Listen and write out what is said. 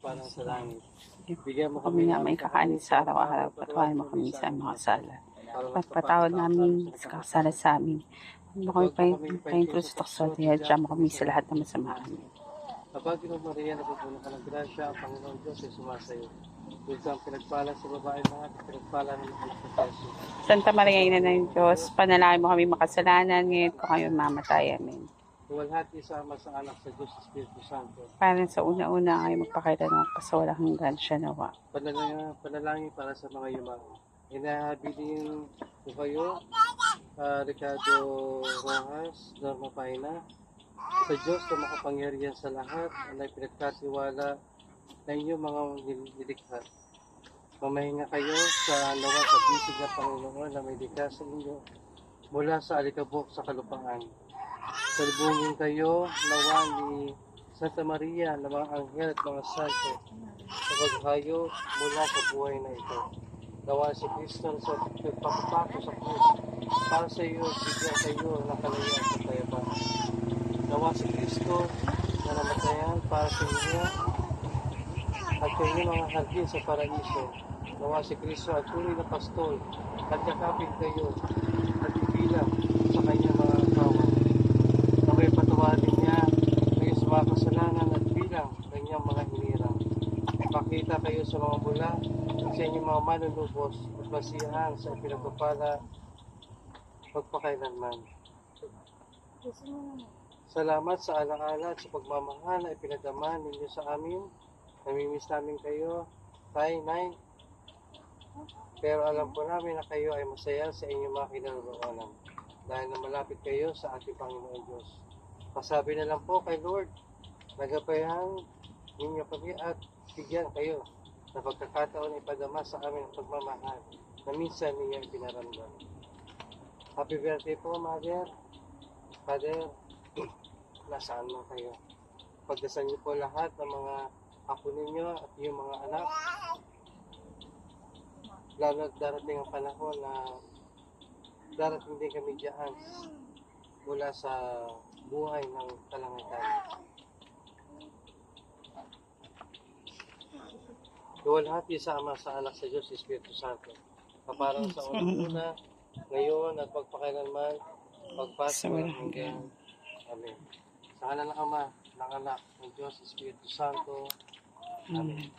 parang sa langit. Bigyan mo Kami nga may kakain sa araw-araw. Patawarin mo kami sa mga sala. Pagpatawad namin sa kasala sa amin. Hindi mo kami pahintulot sa tukso. Diyan mo kami sa lahat ng masamahan. Aba, Maria, napupuno ka ng grasya, ang Panginoon Diyos ay sumasayo. Diyos ang pinagpala sa babae lahat, pinagpala ng mga proseso. Santa Maria, Ina ng Diyos, panalangin mo kami makasalanan, ngayon ko kayo mamatay. Amen. Luwalhati sa Ama, sa Anak, sa Diyos, Espiritu Santo. Parang sa una-una ay magpakailan ng pasawalang hanggan siya nawa. Panalangin para sa mga yumaong. Inahabilin ko kayo, Ricardo Rojas, Norma Paina, sa Diyos na makapangyarihan sa lahat, na pinagkatiwala na inyong mga nilikha. Mamahinga kayo sa nawa sa bisig na Panginoon na may likha sa inyo mula sa alikabok sa kalupaan. Salubungin kayo nawa ni Santa Maria na mga anghel at mga santo sa paghayo mula sa buhay na ito. Nawa si Kristo sa nagpapapako sa krus para sa iyo, bigyan kayo ng kalayaan at kayapaan. Nawa si Kristo na namatayan para sa inyo at kayo mga hardin sa paraiso. Nawa si Kristo at tunay na pastol at yakapin kayo at ibilang sa kanyang mga kawan. Naway patawarin niya kayo sa mga kasalanan at bilang kanyang mga hinirang. Makita kayo sa mga bula at sa inyong mga manunubos at masiyahan sa pinagpapala pagpakailanman. Salamat sa alaala at sa pagmamahal na ipinagdaman ninyo sa amin. Namimiss namin kayo, Tay, Nay. Pero alam po namin na kayo ay masaya sa inyong mga kinaroroonan dahil na malapit kayo sa ating Panginoon Diyos. Pasabi na lang po kay Lord, nagapayan ninyo kami at bigyan kayo na pagkakataon ipadama sa amin ang pagmamahal na minsan ninyo ipinaramdam. Happy birthday po, Mother. Father, nasaan man kayo. Pagdasal niyo po lahat ng mga apo ninyo at yung mga anak. Lalo at darating ang panahon na darating din kami diyan mula sa buhay ng kalangitan. Luwalhati sa Ama, sa Anak, sa Diyos, Espiritu Santo. Kaparang sa una, ngayon at pagpakailanman, pagpasa ng hanggang. Amen. Sa ngalan ng Ama, ng Anak, ng Diyos, Espiritu Santo. Amen.